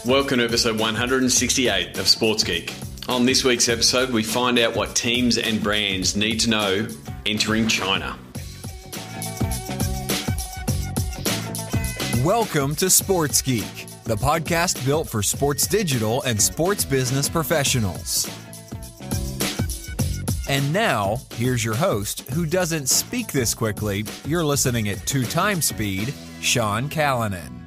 Welcome to episode 168 of Sports Geek. On this week's episode, we find out what teams and brands need to know entering China. Welcome to Sports Geek, the podcast built for sports digital and sports business professionals. And now, here's your host, who doesn't speak this quickly. You're listening at 2x speed, Sean Callanan.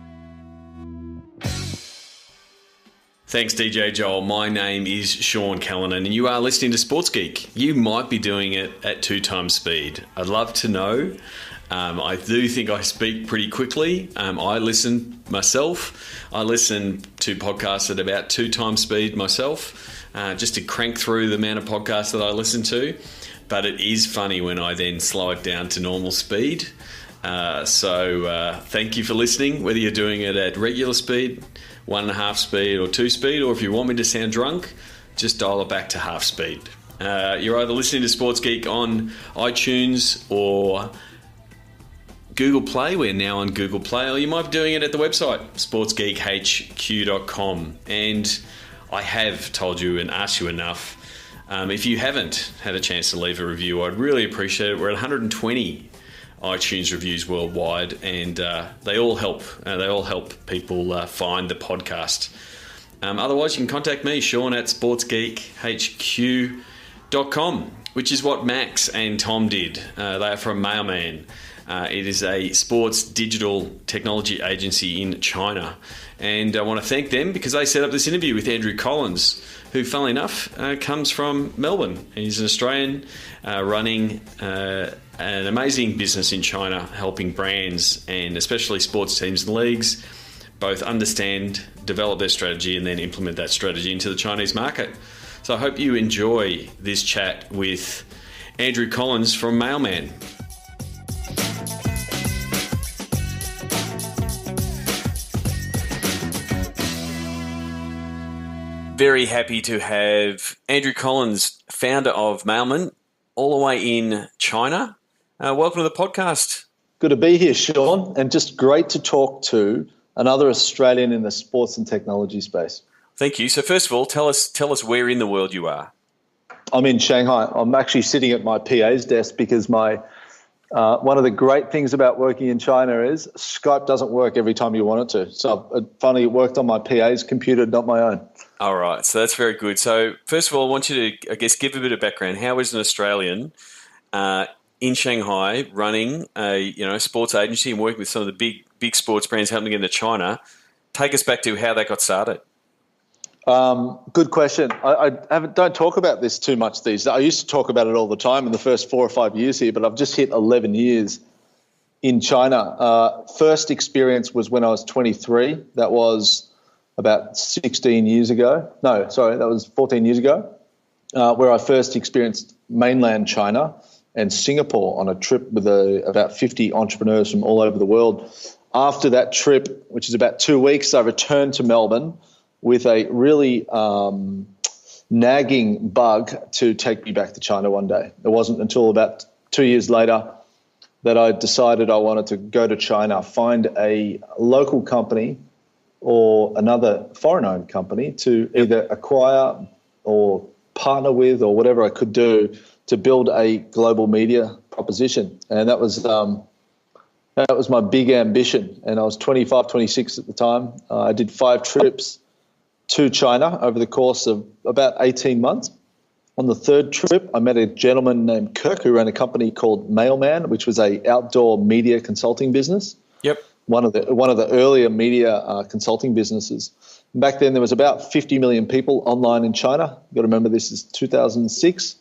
Thanks, DJ Joel. My name is Sean Callanan, and you are listening to Sports Geek. You might be doing it at 2x speed. I'd love to know. I do think I speak pretty quickly. I listen myself. I listen to podcasts at about 2x speed myself, just to crank through the amount of podcasts that I listen to. But it is funny when I then slow it down to normal speed. So thank you for listening, whether you're doing it at regular speed, 1.5 speed or 2 speed, or if you want me to sound drunk, just dial it back to half speed. You're either listening to Sports Geek on iTunes or Google Play. We're now on Google Play, or you might be doing it at the website, sportsgeekhq.com. And I have told you and asked you enough. If you haven't had a chance to leave a review, I'd really appreciate it. We're at 120 iTunes reviews worldwide, and they all help. They all help people find the podcast. Otherwise, you can contact me, Sean, at sportsgeekhq.com, which is what Max and Tom did. They are from Mailman. It is a sports digital technology agency in China. And I want to thank them because they set up this interview with Andrew Collins, who, funnily enough, comes from Melbourne. He's an Australian running an amazing business in China, helping brands and especially sports teams and leagues both understand, develop their strategy, and then implement that strategy into the Chinese market. So I hope you enjoy this chat with Andrew Collins from Mailman. Very happy to have Andrew Collins, founder of Mailman, all the way in China. Welcome to the podcast. Good to be here, Sean, and just great to talk to another Australian in the sports and technology space. Thank you. So first of all, tell us where in the world you are. I'm in Shanghai. I'm actually sitting at my PA's desk because my one of the great things about working in China is Skype doesn't work every time you want it to. So it finally worked on my PA's computer, not my own. All right. So that's very good. So first of all, I want you to, I guess, give a bit of background. How is an Australian in Shanghai running a sports agency and working with some of the big sports brands helping into China? Take us back to how that got started. Good question. I don't talk about this too much these days. I used to talk about it all the time in the first 4 or 5 years here, but I've just hit 11 years in China. First experience was when I was 23. That was about 16 years ago. No, sorry, that was 14 years ago, where I first experienced mainland China and Singapore on a trip with about 50 entrepreneurs from all over the world. After that trip, which is about 2 weeks, I returned to Melbourne with a really nagging bug to take me back to China one day. It wasn't until about 2 years later that I decided I wanted to go to China, find a local company or another foreign-owned company to either acquire or partner with or whatever I could do to build a global media proposition. And that was my big ambition. And I was 25, 26 at the time. I did 5 trips to China over the course of about 18 months. On the 3rd trip, I met a gentleman named Kirk who ran a company called Mailman, which was a outdoor media consulting business. Yep. One of the earlier media consulting businesses. Back then, there was about 50 million people online in China. You've got to remember this is 2006,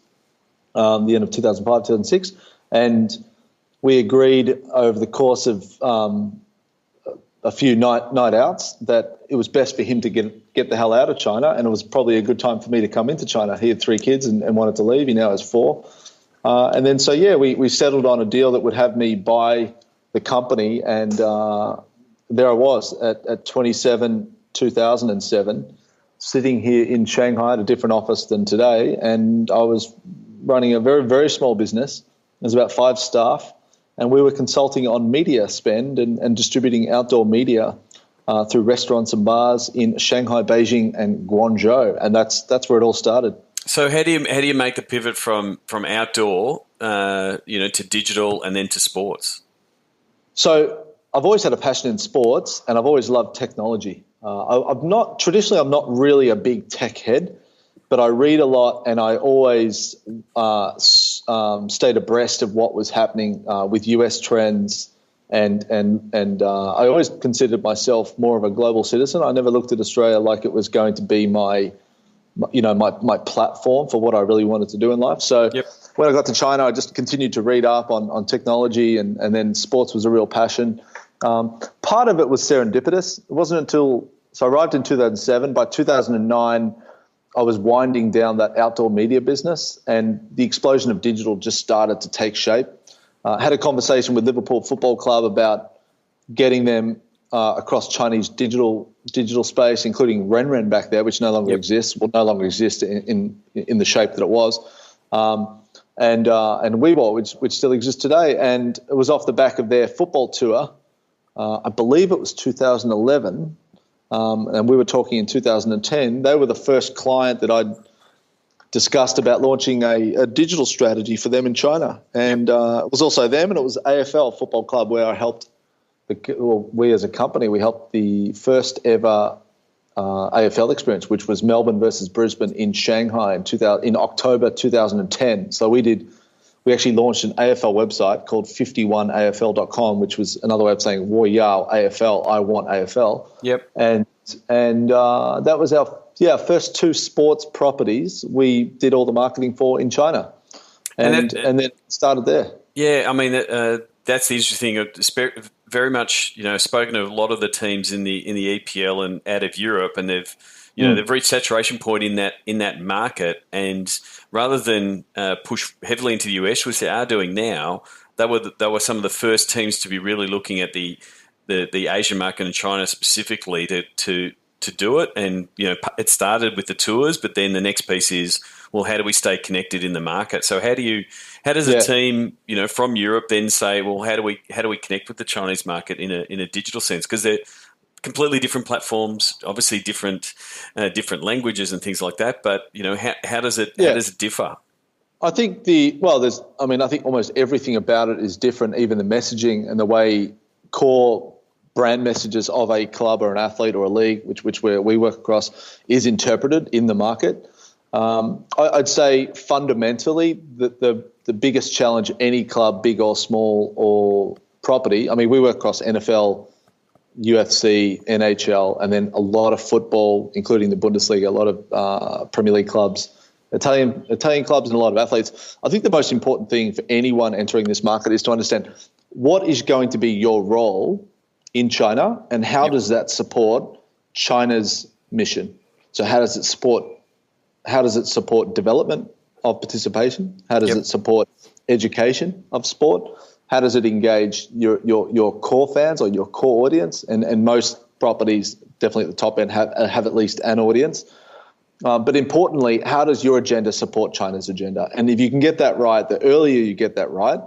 the end of 2005, 2006. And we agreed over the course of a few night outs that it was best for him to get the hell out of China, and it was probably a good time for me to come into China. He had 3 kids and wanted to leave. He now has 4. And then we settled on a deal that would have me buy the company, and there I was at 27, 2007, sitting here in Shanghai at a different office than today, and I was running a very, very small business. There's about 5 staff, and we were consulting on media spend and distributing outdoor media through restaurants and bars in Shanghai, Beijing, and Guangzhou, and that's where it all started. So how do you make the pivot from outdoor, to digital and then to sports? So I've always had a passion in sports, and I've always loved technology. I'm not really a big tech head, but I read a lot, and I always stayed abreast of what was happening with US trends, and I always considered myself more of a global citizen. I never looked at Australia like it was going to be my platform for what I really wanted to do in life. So when I got to China, I just continued to read up on technology, and then sports was a real passion. Part of it was serendipitous. It wasn't so I arrived in 2007. By 2009, I was winding down that outdoor media business, and the explosion of digital just started to take shape. Had a conversation with Liverpool Football Club about getting them across Chinese digital space, including Renren back there, which no longer exists. Will no longer exist in the shape that it was, and Weibo, which still exists today. And it was off the back of their football tour. I believe it was 2011, and we were talking in 2010. They were the first client that I'd discussed about launching a digital strategy for them in China, and it was also them, and it was AFL Football Club where I helped. We as a company, we helped the first ever AFL experience, which was Melbourne versus Brisbane in Shanghai in October 2010. So we actually launched an AFL website called 51afl.com, which was another way of saying "Wo Yao AFL, I want AFL." Yep. And that was our first two sports properties we did all the marketing for in China, and then started there. Yeah, I mean that's the interesting thing. Very much, spoken to a lot of the teams in the EPL and out of Europe, and they've reached saturation point in that market. And rather than push heavily into the US, which they are doing now, they were some of the first teams to be really looking at the Asian market and China specifically to do it. And it started with the tours, but then the next piece is, well, how do we stay connected in the market? So how does a team, from Europe then say, well, how do we connect with the Chinese market in a digital sense? Because they're completely different platforms, obviously different languages and things like that. But how does it differ? I think I think almost everything about it is different. Even the messaging and the way core brand messages of a club or an athlete or a league, which we work across, is interpreted in the market. I'd say fundamentally the biggest challenge any club, big or small or property, I mean, we work across NFL, UFC, NHL, and then a lot of football, including the Bundesliga, a lot of Premier League clubs, Italian clubs, and a lot of athletes. I think the most important thing for anyone entering this market is to understand what is going to be your role in China and how does that support China's mission. So how does it support development of participation? How does it support education of sport? How does it engage your core fans or your core audience? And most properties, definitely at the top end, have at least an audience. But importantly, how does your agenda support China's agenda? And if you can get that right, the earlier you get that right,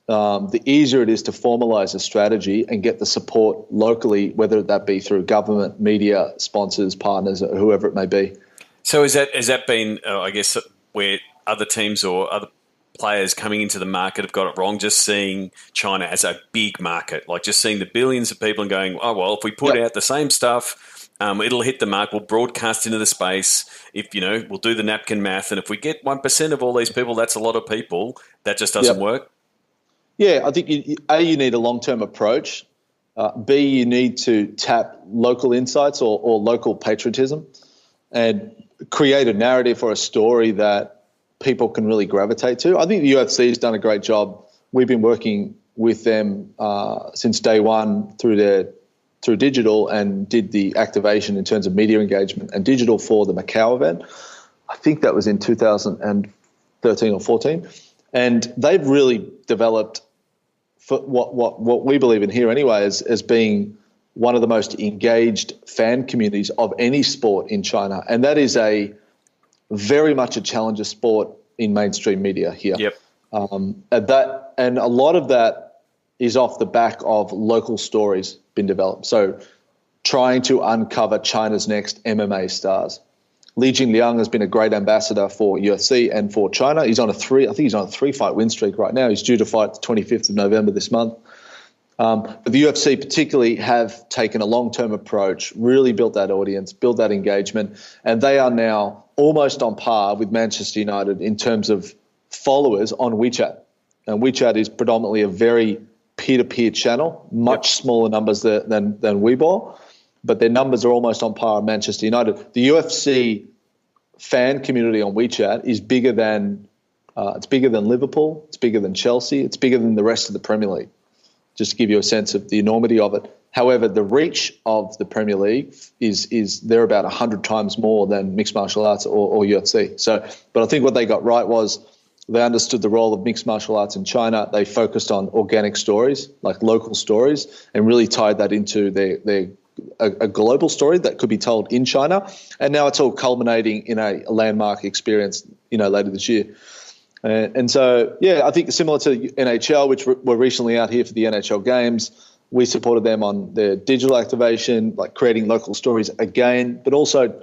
the easier it is to formalize a strategy and get the support locally, whether that be through government, media, sponsors, partners, or whoever it may be. So has that been, I guess, where other teams or other players coming into the market have got it wrong, just seeing China as a big market, like just seeing the billions of people and going, oh, well, if we put out the same stuff, it'll hit the mark, we'll broadcast into the space, we'll do the napkin math, and if we get 1% of all these people, that's a lot of people, that just doesn't work? Yeah, I think, you need a long-term approach. B, you need to tap local insights or local patriotism and create a narrative or a story that people can really gravitate to. I think the UFC has done a great job. We've been working with them since day one through digital, and did the activation in terms of media engagement and digital for the Macau event. I think that was in 2013 or 14. And they've really developed for what we believe in here anyway as being one of the most engaged fan communities of any sport in China. And that is very much a challenger sport in mainstream media here. Yep. And a lot of that is off the back of local stories being developed. So trying to uncover China's next MMA stars. Li Jingliang has been a great ambassador for UFC and for China. He's on a 3-fight win streak right now. He's due to fight the 25th of November this month. But the UFC particularly have taken a long-term approach, really built that audience, built that engagement, and they are now almost on par with Manchester United in terms of followers on WeChat. And WeChat is predominantly a very peer-to-peer channel, much smaller numbers than Weibo, but their numbers are almost on par with Manchester United. The UFC fan community on WeChat is bigger than Liverpool, it's bigger than Chelsea, it's bigger than the rest of the Premier League, just to give you a sense of the enormity of it. However, the reach of the Premier League is they're about 100 times more than mixed martial arts or UFC. But I think what they got right was they understood the role of mixed martial arts in China. They focused on organic stories, like local stories, and really tied that into a global story that could be told in China. And now it's all culminating in a landmark experience, later this year. And so, I think similar to NHL, which were recently out here for the NHL games, we supported them on their digital activation, like creating local stories again, but also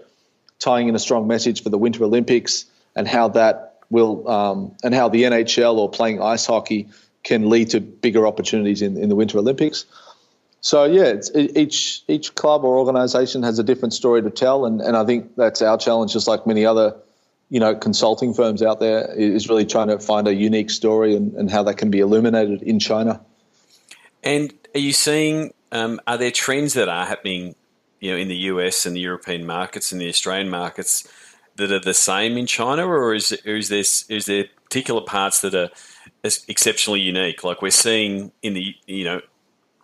tying in a strong message for the Winter Olympics and how that will, and how the NHL or playing ice hockey can lead to bigger opportunities in the Winter Olympics. So, it's, each club or organisation has a different story to tell, and I think that's our challenge, just like many other consulting firms out there, is really trying to find a unique story and how that can be illuminated in China. And are you seeing, are there trends that are happening, in the US and the European markets and the Australian markets that are the same in China, or is there particular parts that are exceptionally unique? Like we're seeing in the,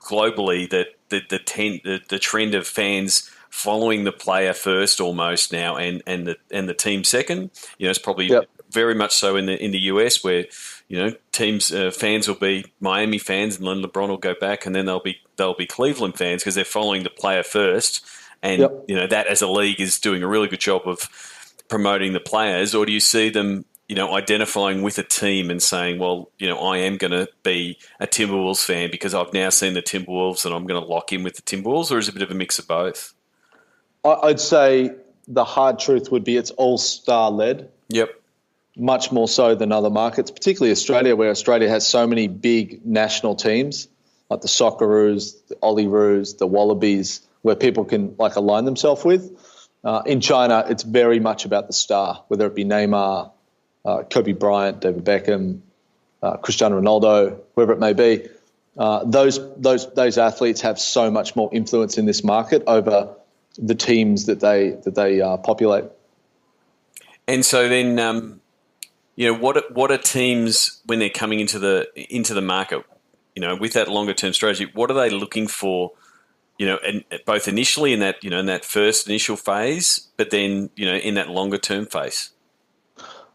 globally that the trend of fans following the player first almost now, and the team second. It's probably very much so in the US, where teams fans will be Miami fans, and then LeBron will go back, and then they'll be Cleveland fans because they're following the player first, and that as a league is doing a really good job of promoting the players. Or do you see them identifying with a team and saying, well, I am going to be a Timberwolves fan because I've now seen the Timberwolves and I'm going to lock in with the Timberwolves, or is it a bit of a mix of both? I'd say the hard truth would be it's all star-led. Yep. Much more so than other markets, particularly Australia, where Australia has so many big national teams like the Socceroos, the Olyroos, the Wallabies, where people can align themselves with. In China, it's very much about the star, whether it be Neymar, Kobe Bryant, David Beckham, Cristiano Ronaldo, whoever it may be. Those athletes have so much more influence in this market over the teams that they populate. And so then, what are teams when they're coming into the market? With that longer term strategy, what are they looking for? And both initially in that first initial phase, but then in that longer term phase.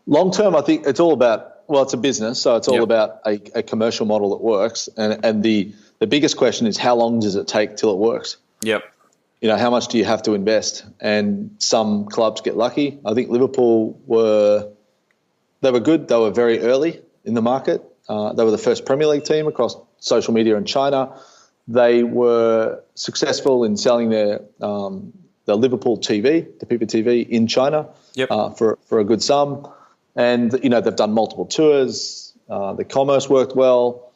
Long term, I think it's all about, it's a business, so it's all about a commercial model that works. And the biggest question is, how long does it take till it works? Yep. How much do you have to invest? And some clubs get lucky. I think Liverpool were good. They were very early in the market. They were the first Premier League team across social media in China. They were successful in selling their the Liverpool TV, the PPTV in China for a good sum. And, they've done multiple tours. The commerce worked well.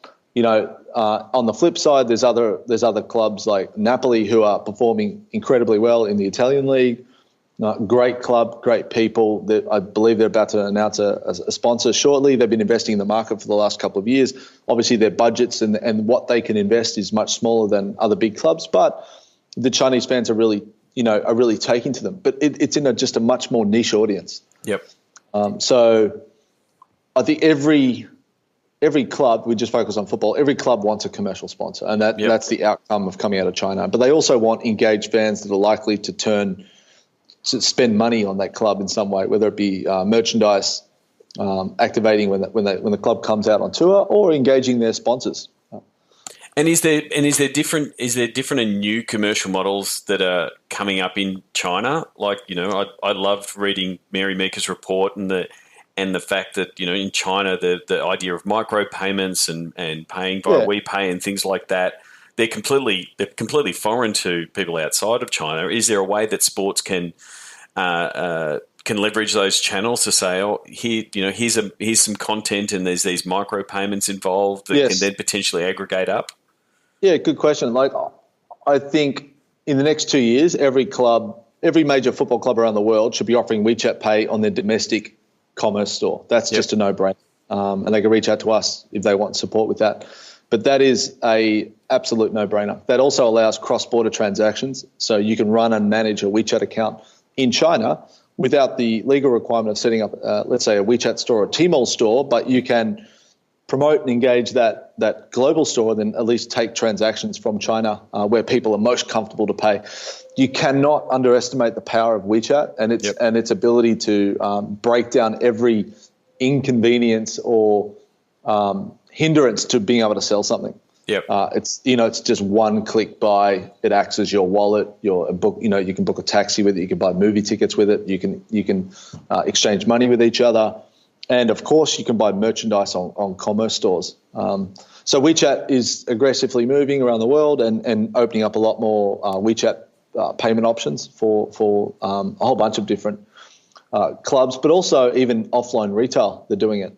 On the flip side, there's other clubs like Napoli who are performing incredibly well in the Italian league. Great club, great people. I believe they're about to announce a sponsor shortly. They've been investing in the market for the last couple of years. Obviously, their budgets and what they can invest is much smaller than other big clubs, but the Chinese fans are really taking to them. But it's in just a much more niche audience. Yep. So I think every club, we just focus on football, every club wants a commercial sponsor, and that's the outcome of coming out of China. But they also want engaged fans that are likely to spend money on that club in some way, whether it be merchandise, activating when the club comes out on tour, or engaging their sponsors. And is there different and new commercial models that are coming up in China? Like, I loved reading Mary Meeker's report and the fact that, in China the idea of micropayments and paying via WePay and things like that. they're completely foreign to people outside of China. Is there a way that sports can leverage those channels to say, oh, here, here's some content and there's these micro payments involved that can then potentially aggregate up? Yeah, good question. Like, I think in the next 2 years, every major football club around the world should be offering WeChat Pay on their domestic commerce store. That's just a no-brainer. And they can reach out to us if they want support with that. But that is a absolute no-brainer. That also allows cross-border transactions. So you can run and manage a WeChat account in China without the legal requirement of setting up, let's say, a WeChat store or a Tmall store, but you can promote and engage that global store, then at least take transactions from China where people are most comfortable to pay. You cannot underestimate the power of WeChat and its ability to break down every inconvenience or hindrance to being able to sell something. Yep. It's just one click buy. It acts as your wallet. Your book. You can book a taxi with it. You can buy movie tickets with it. You can exchange money with each other, and of course you can buy merchandise on commerce stores. So WeChat is aggressively moving around the world and opening up a lot more WeChat payment options for a whole bunch of different clubs, but also even offline retail. They're doing it.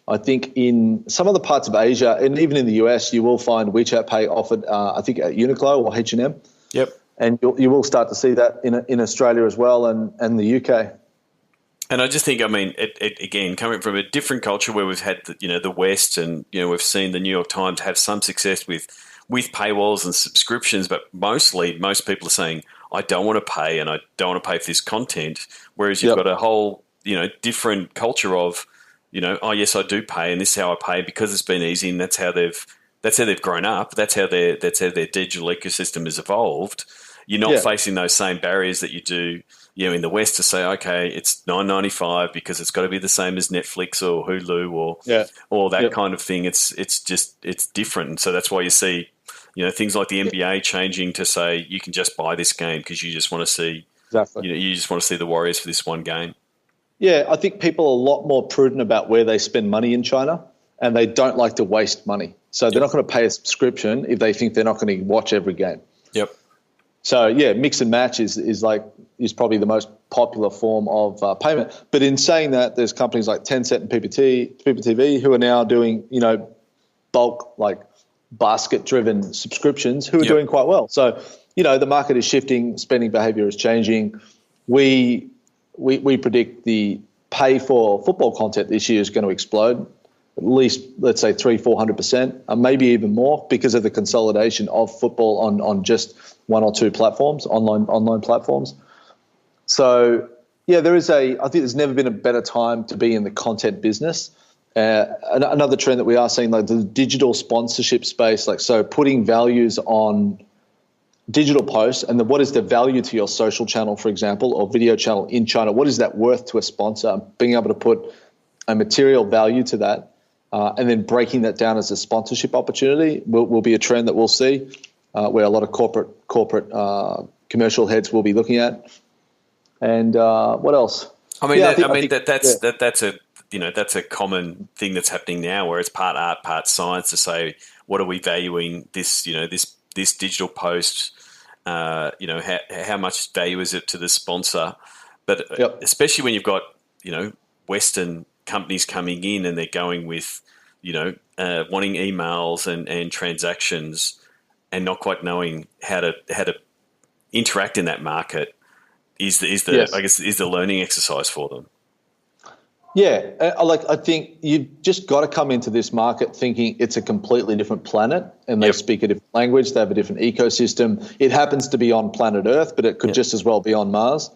I think in some other parts of Asia and even in the US, you will find WeChat Pay offered, I think, at Uniqlo or H&M. Yep. And you will start to see that in Australia as well and the UK. And I just think, it again, coming from a different culture where we've had the West, and we've seen the New York Times have some success with paywalls and subscriptions, but most people are saying, I don't want to pay and I don't want to pay for this content. Whereas you've got a whole different culture of, oh yes, I do pay, and this is how I pay because it's been easy, and that's how they've grown up. That's how their digital ecosystem has evolved. You're not facing those same barriers that you do, in the West to say, okay, it's $9.95 because it's got to be the same as Netflix or Hulu or that kind of thing. It's different, and so that's why you see, things like the NBA changing to say you can just buy this game because you just want to see, you just want to see the Warriors for this one game. Yeah, I think people are a lot more prudent about where they spend money in China, and they don't like to waste money. So they're not going to pay a subscription if they think they're not going to watch every game. Yep. So yeah, mix and match is probably the most popular form of payment. But in saying that, there's companies like Tencent and PPTV who are now doing bulk like basket-driven subscriptions who are doing quite well. So the market is shifting, spending behavior is changing. We predict the pay for football content this year is going to explode, at least, let's say, 300-400%, maybe even more, because of the consolidation of football on just one or two platforms, online platforms. So, yeah, I think there's never been a better time to be in the content business. Another trend that we are seeing, like the digital sponsorship space, so putting values on digital posts, and what is the value to your social channel, for example, or video channel in China? What is that worth to a sponsor? Being able to put a material value to that, and then breaking that down as a sponsorship opportunity will be a trend that we'll see, where a lot of corporate commercial heads will be looking at. And what else? That's a common thing that's happening now, where it's part art, part science to say, what are we valuing this digital post? How much value is it to the sponsor? But especially when you've got, Western companies coming in and they're going with, wanting emails and transactions and not quite knowing how to interact in that market is the learning exercise for them. Yeah, I think you've just got to come into this market thinking it's a completely different planet, and they speak a different language, they have a different ecosystem. It happens to be on planet Earth, but it could just as well be on Mars.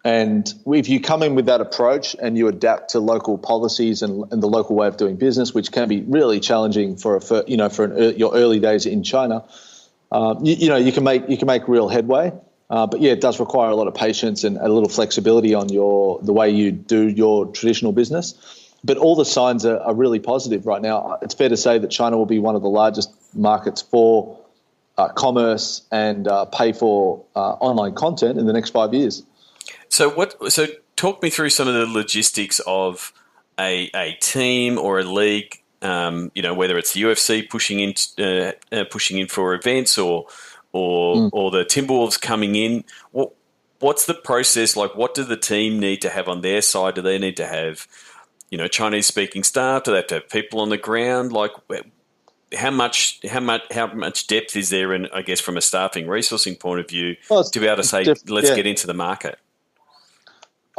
And if you come in with that approach and you adapt to local policies and the local way of doing business, which can be really challenging for your early days in China, you can make real headway. But yeah, it does require a lot of patience and a little flexibility on the way you do your traditional business. But all the signs are really positive right now. It's fair to say that China will be one of the largest markets for commerce and pay for online content in the next 5 years. So talk me through some of the logistics of a team or a league whether it's the UFC pushing in for events or the Timberwolves coming in. What's the process like? What do the team need to have on their side? Do they need to have, Chinese speaking staff? Do they have to have people on the ground? Like, how much depth is there in, I guess, from a staffing resourcing point of view, to be able to say, let's get into the market?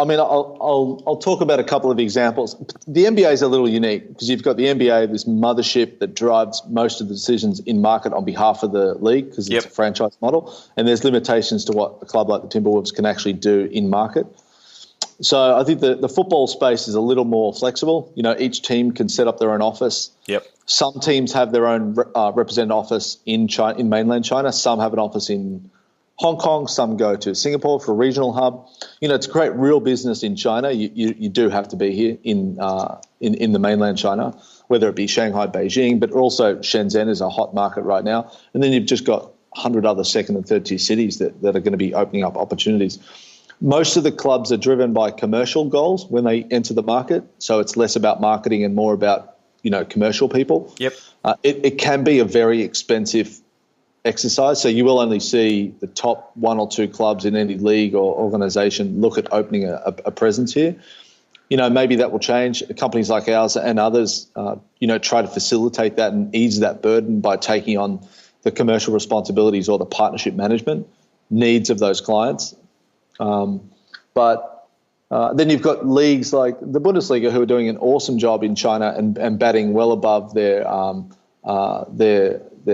I mean, I'll talk about a couple of examples. The NBA is a little unique because you've got the NBA, this mothership that drives most of the decisions in market on behalf of the league because it's a franchise model, and there's limitations to what a club like the Timberwolves can actually do in market. So I think the football space is a little more flexible. Each team can set up their own office. Yep. Some teams have their own representative office in mainland China. Some have an office in Hong Kong, some go to Singapore for a regional hub. It's a great real business in China. You do have to be here in the mainland China, whether it be Shanghai, Beijing, but also Shenzhen is a hot market right now. And then you've just got 100 other second and third tier cities that are going to be opening up opportunities. Most of the clubs are driven by commercial goals when they enter the market, so it's less about marketing and more about commercial people. Yep. It can be a very expensive exercise. So you will only see the top one or two clubs in any league or organization look at opening a presence here. Maybe that will change. Companies like ours and others, try to facilitate that and ease that burden by taking on the commercial responsibilities or the partnership management needs of those clients. But then you've got leagues like the Bundesliga who are doing an awesome job in China and batting well above their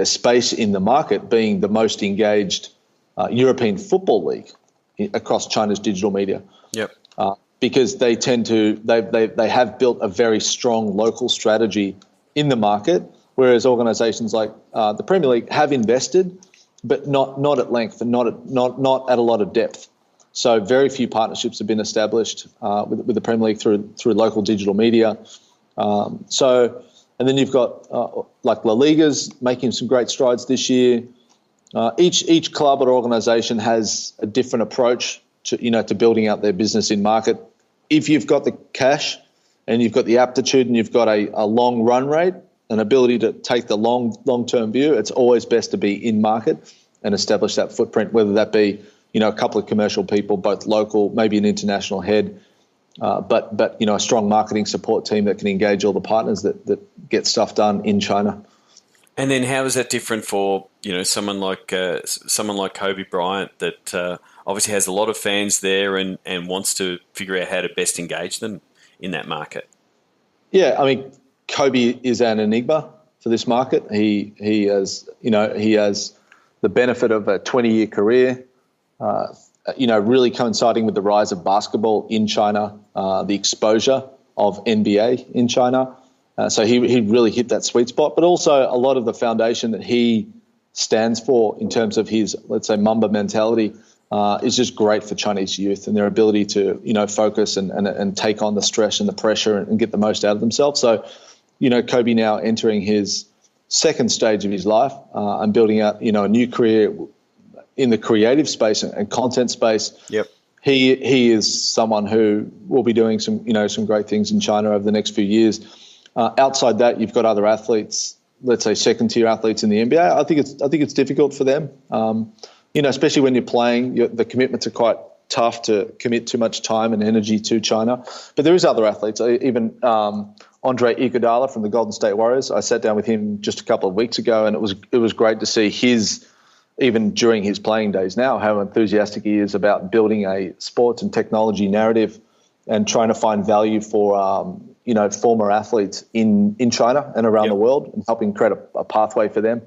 space in the market, being the most engaged European football league across China's digital media. Yep. Because they tend to they have built a very strong local strategy in the market, whereas organisations like the Premier League have invested, but not at length and not at a lot of depth. So very few partnerships have been established with the Premier League through local digital media. And then you've got like La Liga's making some great strides this year. Each club or organisation has a different approach to building out their business in market. If you've got the cash and you've got the aptitude and you've got a long run rate, an ability to take the long-term view, it's always best to be in market and establish that footprint, whether that be a couple of commercial people, both local, maybe an international head, but a strong marketing support team that can engage all the partners that get stuff done in China. And then how is that different for someone like Kobe Bryant that obviously has a lot of fans there and wants to figure out how to best engage them in that market? Yeah, I mean, Kobe is an enigma for this market. He has the benefit of a 20-year career. Really coinciding with the rise of basketball in China, the exposure of NBA in China. So he really hit that sweet spot, but also a lot of the foundation that he stands for in terms of his, let's say, Mamba mentality is just great for Chinese youth and their ability to, focus and take on the stress and the pressure and get the most out of themselves. So, Kobe now entering his second stage of his life and building out, a new career in the creative space and content space. Yep. He is someone who will be doing some great things in China over the next few years. Outside that, you've got other athletes, let's say second-tier athletes in the NBA. I think it's difficult for them, especially when you're playing. The commitments are quite tough to commit too much time and energy to China. But there is other athletes, even Andre Iguodala from the Golden State Warriors. I sat down with him just a couple of weeks ago, and it was great to see even during his playing days now, how enthusiastic he is about building a sports and technology narrative and trying to find value for former athletes in China and around the world and helping create a pathway for them.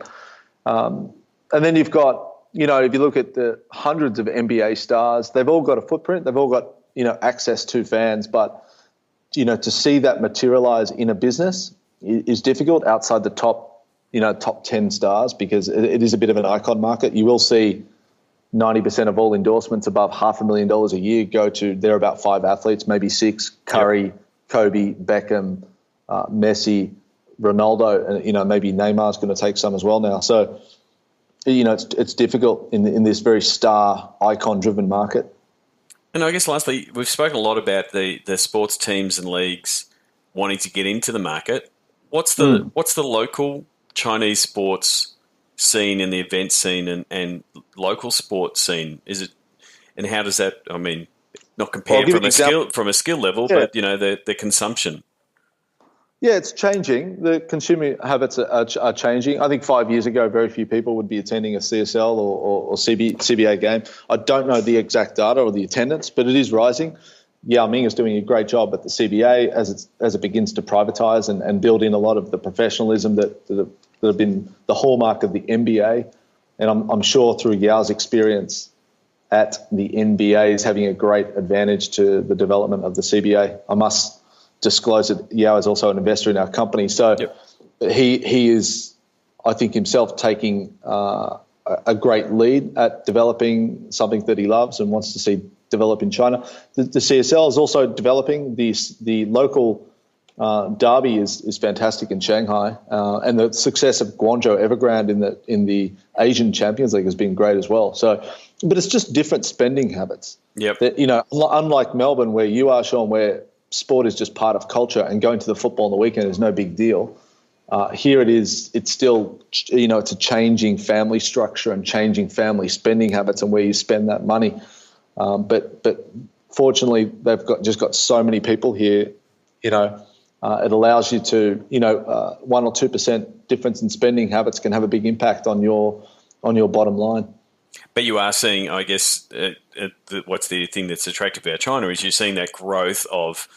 And then you've got, if you look at the hundreds of NBA stars, they've all got a footprint. They've all got, access to fans. But, to see that materialize in a business is difficult outside the top 10 stars because it is a bit of an icon market. You will see 90% of all endorsements above $500,000 a year go to, there are about 5 athletes, maybe 6, Curry, Kobe, Beckham, Messi, Ronaldo, and maybe Neymar's going to take some as well now. So, it's difficult in this very star icon-driven market. And I guess lastly, we've spoken a lot about the sports teams and leagues wanting to get into the market. What's the local Chinese sports scene and the event scene and local sports scene? Is it, and how does that? I mean, not compared from a skill level, but the consumption. Yeah, it's changing. The consumer habits are changing. I think 5 years ago, very few people would be attending a CSL or CBA game. I don't know the exact data or the attendance, but it is rising. Yao Ming is doing a great job at the CBA as it begins to privatize and build in a lot of the professionalism that have been the hallmark of the NBA. And I'm sure through Yao's experience at the NBA is having a great advantage to the development of the CBA. I must disclose that Yao is also an investor in our company. So he is, I think, himself taking a great lead at developing something that he loves and wants to see develop in China. The CSL is also developing. The local derby is fantastic in Shanghai, and the success of Guangzhou Evergrande in the Asian Champions League has been great as well. So, but it's just different spending habits. Yep. That, unlike Melbourne, where you are, Sean, where sport is just part of culture and going to the football on the weekend is no big deal. Here it is. It's still, it's a changing family structure and changing family spending habits and where you spend that money. But fortunately, they've got so many people here. It allows you to 1 or 2% difference in spending habits can have a big impact on your bottom line. But you are seeing, I guess, what's the thing that's attractive about China is you're seeing that growth of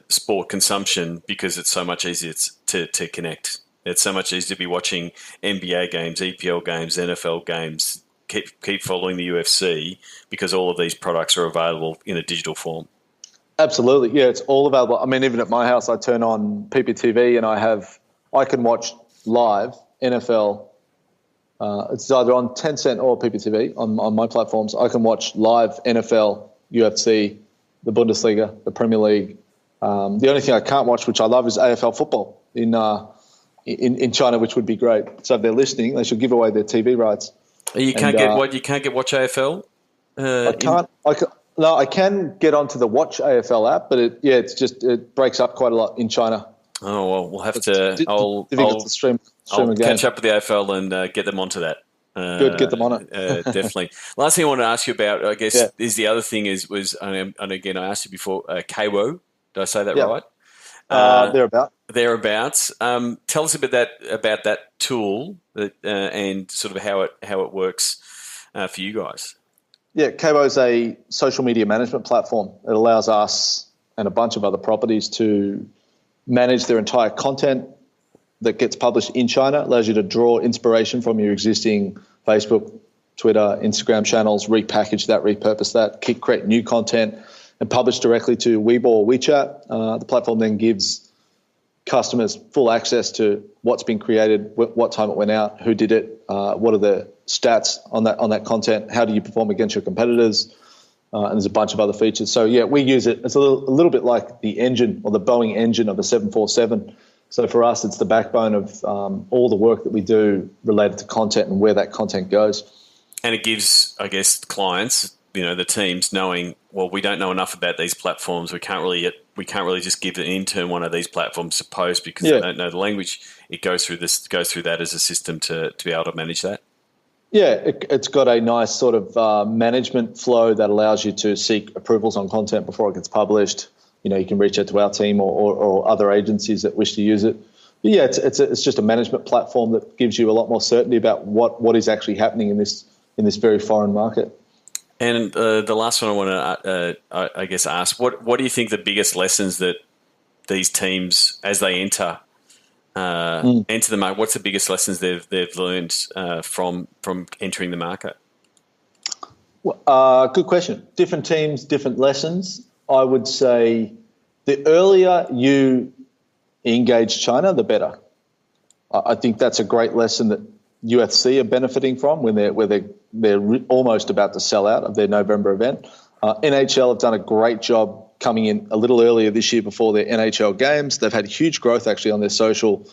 sport consumption because it's so much easier to connect. It's so much easier to be watching NBA games, EPL games, NFL games, keep following the UFC because all of these products are available in a digital form. Absolutely. Yeah, it's all available. I mean, even at my house, I turn on PPTV and I can watch live NFL. It's either on Tencent or PPTV on my platforms. I can watch live NFL, UFC, the Bundesliga, the Premier League. The only thing I can't watch, which I love, is AFL football in China, which would be great. So if they're listening, they should give away their TV rights. You can't watch AFL. I can get onto the Watch AFL app, but it breaks up quite a lot in China. Oh well, we'll have to. I'll stream again. Catch up with the AFL and get them onto that. Good, get them on it. Definitely. Last thing I wanted to ask you about, I guess, is the other thing was, and again, I asked you before, KWO. Did I say that right? Thereabouts. Tell us a bit about that tool and sort of how it works for you guys. Yeah, KWO is a social media management platform. It allows us and a bunch of other properties to manage their entire content that gets published in China. It allows you to draw inspiration from your existing Facebook, Twitter, Instagram channels, repackage that, repurpose that, create new content, and publish directly to Weibo or WeChat. The platform then gives customers full access to what's been created, what time it went out, who did it, what are the stats on that content, how do you perform against your competitors, and there's a bunch of other features. So yeah, we use it. It's a little bit like the engine or the Boeing engine of a 747. So for us, it's the backbone of all the work that we do related to content and where that content goes. And it gives, I guess, clients, the teams knowing, well, we don't know enough about these platforms. We can't really just give an intern one of these platforms to post because they don't know the language. It goes through that as a system to be able to manage that. Yeah, it's got a nice sort of management flow that allows you to seek approvals on content before it gets published. You can reach out to our team or other agencies that wish to use it. But yeah, it's just a management platform that gives you a lot more certainty about what is actually happening in this very foreign market. And the last one I want to, I guess, ask, what do you think the biggest lessons that these teams, as they enter the market, what's the biggest lessons they've learned from entering the market? Good question. Different teams, different lessons. I would say the earlier you engage China, the better. I think that's a great lesson that UFC are benefiting from when they're almost about to sell out of their November event. NHL have done a great job coming in a little earlier this year before their NHL games. They've had huge growth actually on their social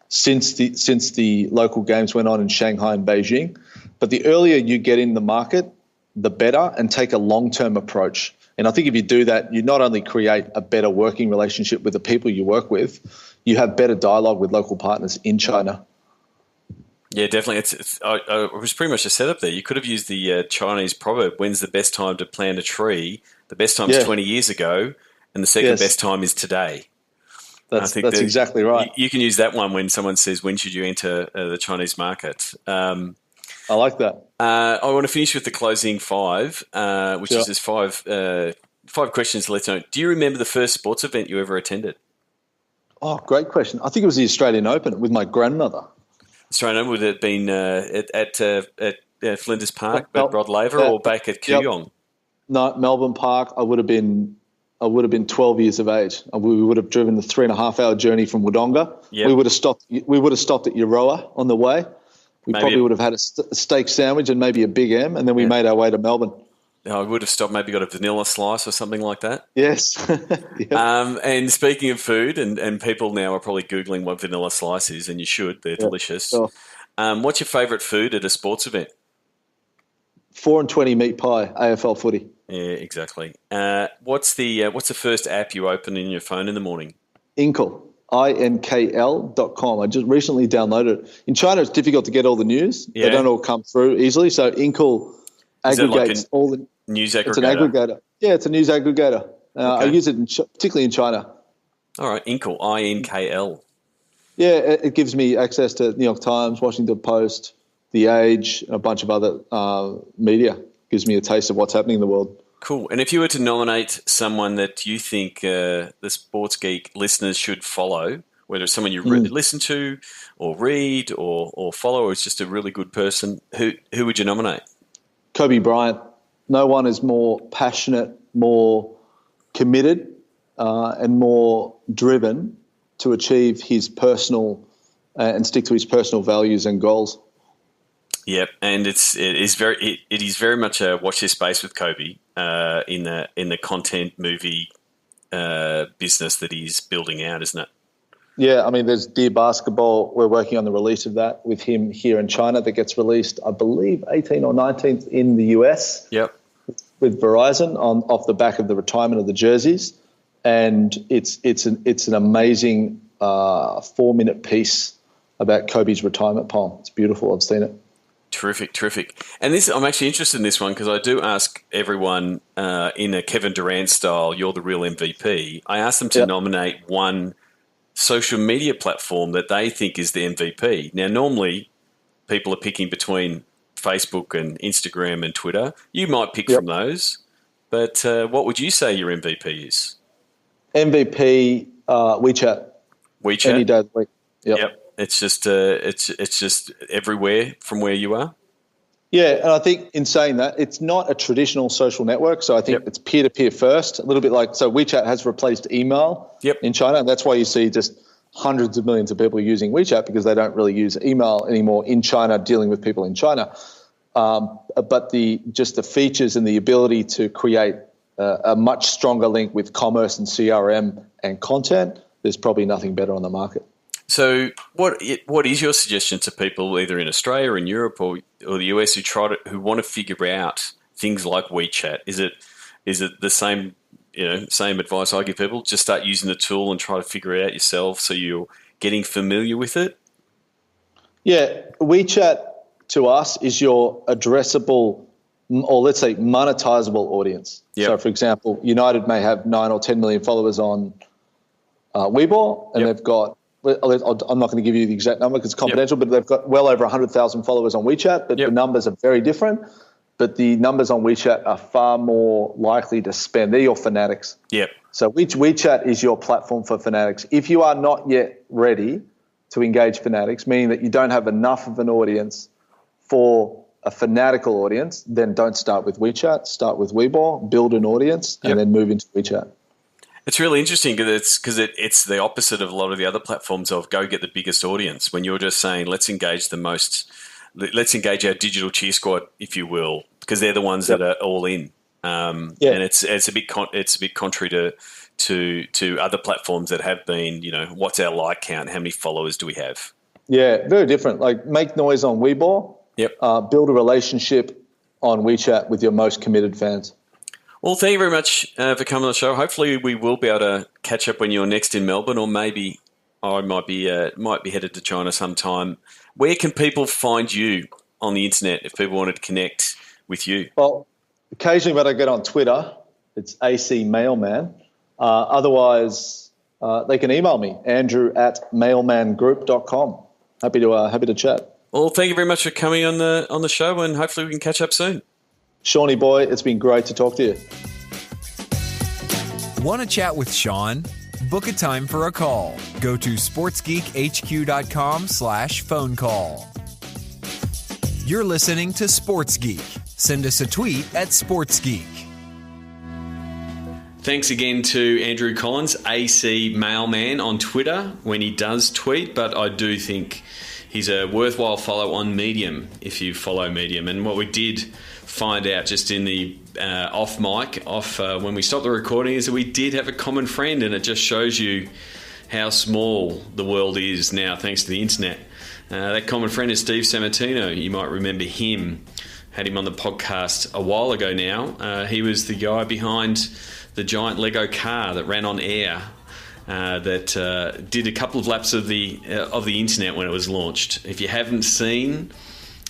since the local games went on in Shanghai and Beijing. But the earlier you get in the market, the better, and take a long-term approach. And I think if you do that, you not only create a better working relationship with the people you work with, you have better dialogue with local partners in China. Yeah, definitely. It was pretty much a setup there. You could have used the Chinese proverb, when's the best time to plant a tree? The best time is 20 years ago, and the second best time is today. That's exactly right. You can use that one when someone says, when should you enter the Chinese market? I like that. I want to finish with the closing five, which is just five questions to let you know. Do you remember the first sports event you ever attended? Oh, great question. I think it was the Australian Open with my grandmother. Australian Open, would it have been at Flinders Park, at Rod-Laver, or back at Kooyong? No, Melbourne Park. I would have been 12 years of age. We would have driven the 3.5-hour journey from Wodonga. Yep. We would have stopped at Euroa on the way. We probably would have had a steak sandwich and maybe a Big M, and then we made our way to Melbourne. I would have stopped, maybe got a vanilla slice or something like that. Yes. Yep. And speaking of food, and people now are probably Googling what vanilla slice is, and you should. They're delicious. Sure. What's your favourite food at a sports event? 4 and 20 meat pie, AFL footy. Yeah, exactly. What's the first app you open in your phone in the morning? Inkl. INKL.com. I just recently downloaded it. In China, it's difficult to get all the news. Yeah. They don't all come through easily. So Inkl aggregates all the news aggregator. It's an aggregator. Yeah, it's a news aggregator. Okay. I use it particularly in China. All right, Inkl, INKL. Yeah, it gives me access to New York Times, Washington Post, The Age, and a bunch of other media. Gives me a taste of what's happening in the world. Cool. And if you were to nominate someone that you think the Sports Geek listeners should follow, whether it's someone you listen to or read or follow, or it's just a really good person, who would you nominate? Kobe Bryant. No one is more passionate, more committed, and more driven to achieve his personal and stick to his personal values and goals. Yep, and it is very much a watch this space with Kobe in the content movie business that he's building out, isn't it? Yeah, I mean, there's Dear Basketball. We're working on the release of that with him here in China. That gets released, I believe, 18th or 19th in the US. Yep. With Verizon off the back of the retirement of the jerseys, and it's an amazing 4-minute piece about Kobe's retirement poem. It's beautiful. I've seen it. Terrific. And I'm actually interested in this one because I do ask everyone in a Kevin Durant style, you're the real MVP. I ask them to nominate one social media platform that they think is the MVP. Now, normally people are picking between Facebook and Instagram and Twitter. You might pick from those, but what would you say your MVP is? MVP, WeChat. WeChat? Any day of the week. Yep. It's just everywhere from where you are. Yeah, and I think in saying that, it's not a traditional social network. So I think it's peer-to-peer first, a little bit like, so WeChat has replaced email in China. And that's why you see just hundreds of millions of people using WeChat because they don't really use email anymore in China, dealing with people in China. But the features and the ability to create a much stronger link with commerce and CRM and content, there's probably nothing better on the market. So what is your suggestion to people either in Australia or in Europe or the US who want to figure out things like WeChat? Is it the same advice I give people? Just start using the tool and try to figure it out yourself so you're getting familiar with it? Yeah, WeChat to us is your addressable or let's say monetizable audience. Yep. So for example, United may have 9 or 10 million followers on Weibo and they've got, I'm not going to give you the exact number because it's confidential, but they've got well over 100,000 followers on WeChat, but the numbers are very different. But the numbers on WeChat are far more likely to spend. They're your fanatics. Yep. So WeChat is your platform for fanatics. If you are not yet ready to engage fanatics, meaning that you don't have enough of an audience for a fanatical audience, then don't start with WeChat. Start with Weibo, build an audience, and then move into WeChat. It's really interesting because it's the opposite of a lot of the other platforms of go get the biggest audience. When you're just saying let's engage our digital cheer squad, if you will, because they're the ones that are all in. And it's a bit contrary to other platforms that have been, what's our like count? How many followers do we have? Yeah, very different. Like make noise on Weibo. Yep. Build a relationship on WeChat with your most committed fans. Well, thank you very much for coming on the show. Hopefully we will be able to catch up when you're next in Melbourne or maybe I might be headed to China sometime. Where can people find you on the internet if people wanted to connect with you? Well, occasionally when I get on Twitter, it's AC Mailman. Otherwise, they can email me, andrew@mailmangroup.com. Happy to chat. Well, thank you very much for coming on the show, and hopefully we can catch up soon. Shawnee boy, it's been great to talk to you. Want to chat with Sean? Book a time for a call. Go to sportsgeekhq.com/phone call. You're listening to Sports Geek. Send us a tweet at SportsGeek. Thanks again to Andrew Collins, AC Mailman on Twitter when he does tweet, but I do think he's a worthwhile follow on Medium if you follow Medium. And what we did find out just in the when we stopped the recording is that we did have a common friend, and it just shows you how small the world is now thanks to the internet. That common friend is Steve Sammartino. You might remember him. Had him on the podcast a while ago now. He was the guy behind the giant Lego car that ran on air, that did a couple of laps of the internet when it was launched. If you haven't seen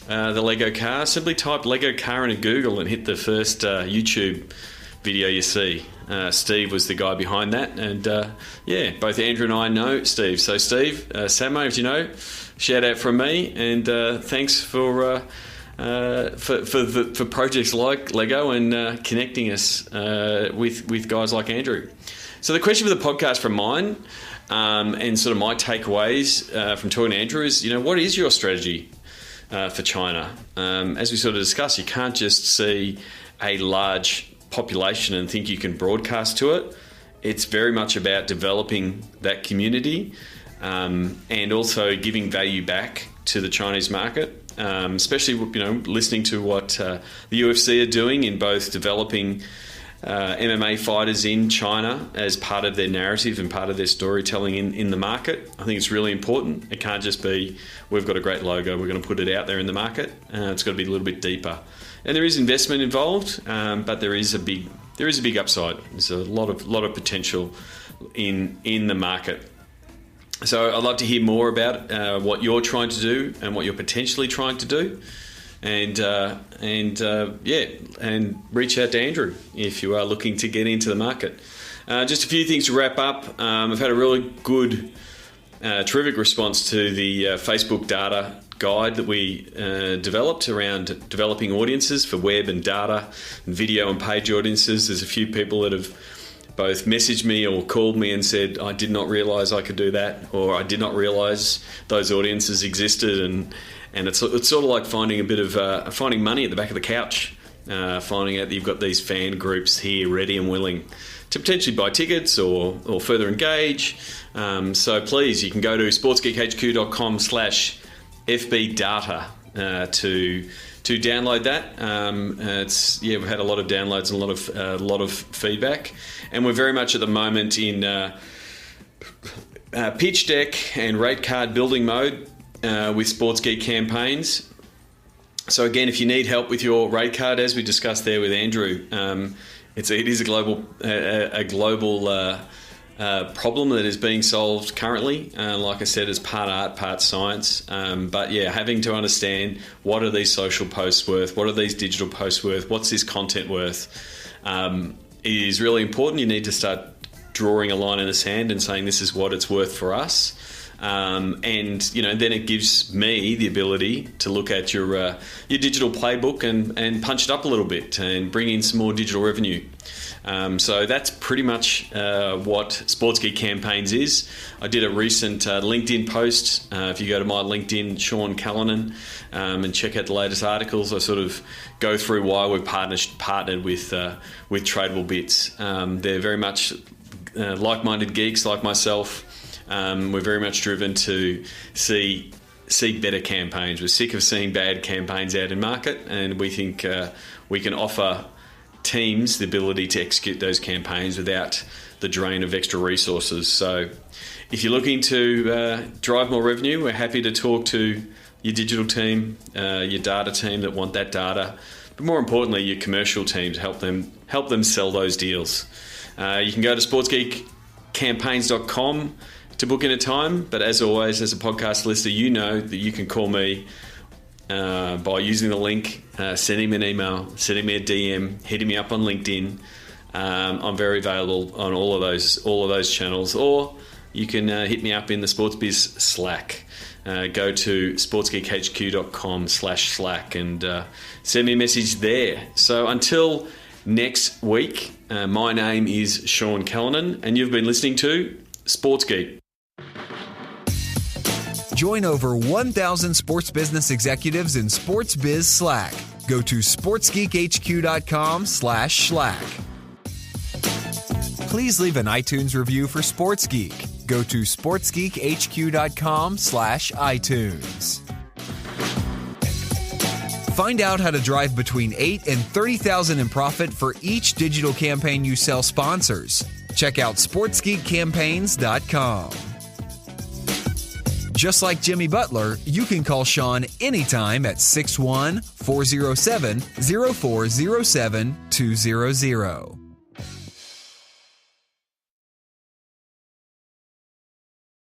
the Lego car, simply type Lego car into Google and hit the first YouTube video you see. Steve was the guy behind that, and both Andrew and I know Steve. So Steve, Samo, if you know, shout out from me, and thanks for projects like Lego and connecting us with guys like Andrew. So the question for the podcast from mine and sort of my takeaways from talking to Andrew is, what is your strategy for China? As we sort of discussed, you can't just see a large population and think you can broadcast to it. It's very much about developing that community and also giving value back to the Chinese market. Especially, listening to what the UFC are doing in both developing MMA fighters in China as part of their narrative and part of their storytelling in the market. I think it's really important. It can't just be, we've got a great logo, we're going to put it out there in the market. It's got to be a little bit deeper. And there is investment involved, but there is a big upside. There's a lot of potential in the market. So I'd love to hear more about what you're trying to do and what you're potentially trying to do, and reach out to Andrew if you are looking to get into the market. Just a few things to wrap up. I've had a really good, terrific response to the Facebook data guide that we developed around developing audiences for web and data and video and page audiences. There's a few people that have both messaged me or called me and said, I did not realise I could do that, or I did not realise those audiences existed, and it's sort of like finding a bit of finding money at the back of the couch, finding out that you've got these fan groups here ready and willing to potentially buy tickets or further engage. So please, you can go to sportsgeekhq.com/FB data to download that. We've had a lot of downloads and a lot of feedback, and we're very much at the moment in pitch deck and rate card building mode with Sports Geek campaigns. So again, if you need help with your rate card, as we discussed there with Andrew, it is a global problem that is being solved currently. Like I said, it's part art, part science. But having to understand, what are these social posts worth? What are these digital posts worth? What's this content worth? Is really important. You need to start drawing a line in the sand and saying, this is what it's worth for us. And then it gives me the ability to look at your digital playbook and punch it up a little bit and bring in some more digital revenue. So that's pretty much what Sports Geek Campaigns is. I did a recent LinkedIn post. If you go to my LinkedIn, Sean Callanan, and check out the latest articles, I sort of go through why we've partnered with Tradable Bits. They're very much like-minded geeks like myself. We're very much driven to see better campaigns. We're sick of seeing bad campaigns out in market, and we think we can offer teams the ability to execute those campaigns without the drain of extra resources. So if you're looking to drive more revenue, we're happy to talk to your digital team, your data team that want that data, but more importantly, your commercial teams, help them sell those deals. You can go to sportsgeekcampaigns.com to book in a time. But as always, as a podcast listener, you know that you can call me by using the link, sending me an email, sending me a DM, hitting me up on LinkedIn. I'm very available on all of those channels, or you can hit me up in the Sports Biz Slack. Go to sportsgeekhq.com/Slack and send me a message there. So until next week, my name is Sean Callanan, and you've been listening to Sports Geek. Join over 1,000 sports business executives in Sports Biz Slack. Go to sportsgeekhq.com/Slack. Please leave an iTunes review for Sports Geek. Go to sportsgeekhq.com/iTunes. Find out how to drive between $8,000 and $30,000 in profit for each digital campaign you sell sponsors. Check out sportsgeekcampaigns.com. Just like Jimmy Butler, you can call Sean anytime at 614-407-0407-200.